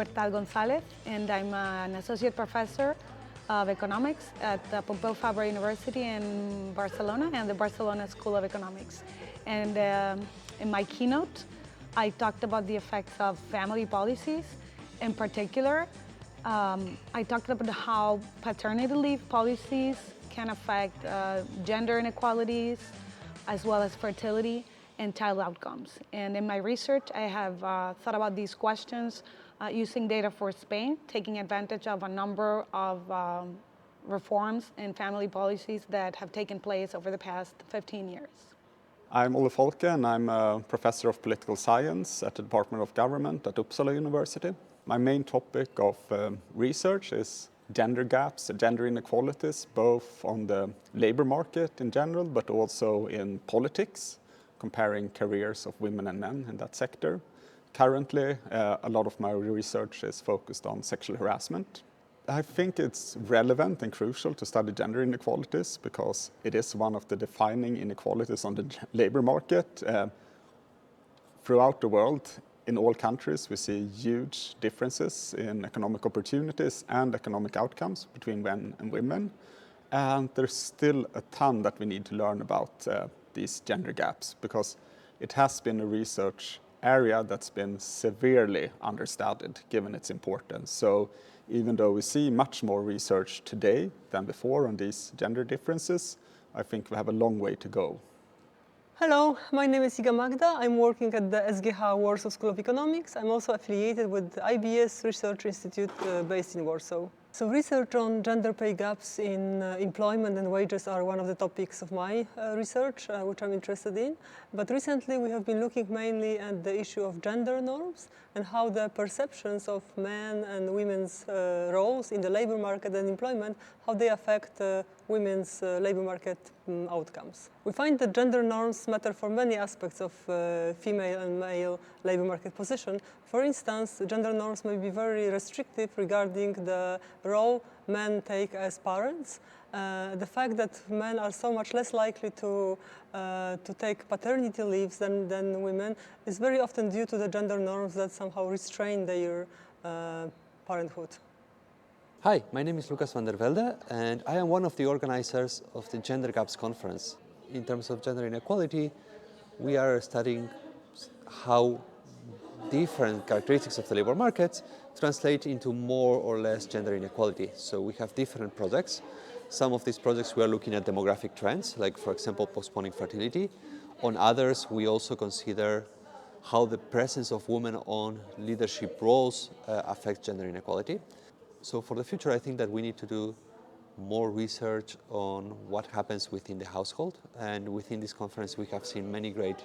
Libertad Gonzales, and I'm an associate professor of economics at the Pompeu Fabra University in Barcelona and the Barcelona School of Economics. And in my keynote, I talked about the effects of family policies. In particular, I talked about how paternity leave policies can affect gender inequalities, as well as fertility and child outcomes. And in my research, I have thought about these questions using data for Spain, taking advantage of a number of reforms in family policies that have taken place over the past 15 years. I'm Olle Folke, and I'm a professor of political science at the Department of Government at Uppsala University. My main topic of research is gender gaps, gender inequalities, both on the labor market in general, but also in politics, comparing careers of women and men in that sector. Currently, a lot of my research is focused on sexual harassment. I think it's relevant and crucial to study gender inequalities because it is one of the defining inequalities on the labor market. Throughout the world, in all countries, we see huge differences in economic opportunities and economic outcomes between men and women. And there's still a ton that we need to learn about these gender gaps because it has been a research area that's been severely understudied given its importance. So even though we see much more research today than before on these gender differences, I think we have a long way to go. Hello, my name is Igi Magdy. I'm working at the SGH Warsaw School of Economics. I'm also affiliated with the IBS Research Institute based in Warsaw. So research on gender pay gaps in employment and wages are one of the topics of my research, which I'm interested in. But recently we have been looking mainly at the issue of gender norms and how the perceptions of men and women's roles in the labor market and employment, how they affect women's labor market outcomes. We find that gender norms matter for many aspects of female and male labor market position. For instance, gender norms may be very restrictive regarding the role men take as parents. The fact that men are so much less likely to take paternity leaves than women is very often due to the gender norms that somehow restrain their parenthood. Hi, my name is Lucas van der Velde, and I am one of the organizers of the Gender Gaps Conference. In terms of gender inequality, we are studying how different characteristics of the labor markets translate into more or less gender inequality. So we have different projects. Some of these projects we are looking at demographic trends, like for example postponing fertility. On others, we also consider how the presence of women on leadership roles affects gender inequality. So for the future, I think that we need to do more research on what happens within the household. And within this conference, we have seen many great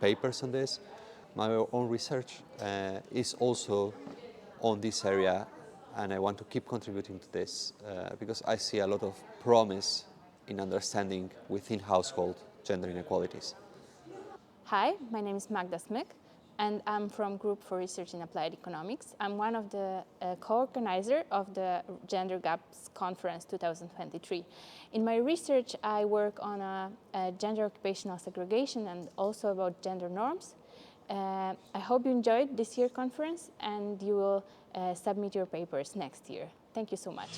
papers on this. My own research is also on this area, and I want to keep contributing to this because I see a lot of promise in understanding within household gender inequalities. Hi, my name is Magdaleny Smyk, and I'm from Group for Research in Applied Economics. I'm one of the co-organizers of the Gender Gaps Conference 2023. In my research, I work on a gender occupational segregation and also about gender norms. I hope you enjoyed this year's conference and you will submit your papers next year. Thank you so much.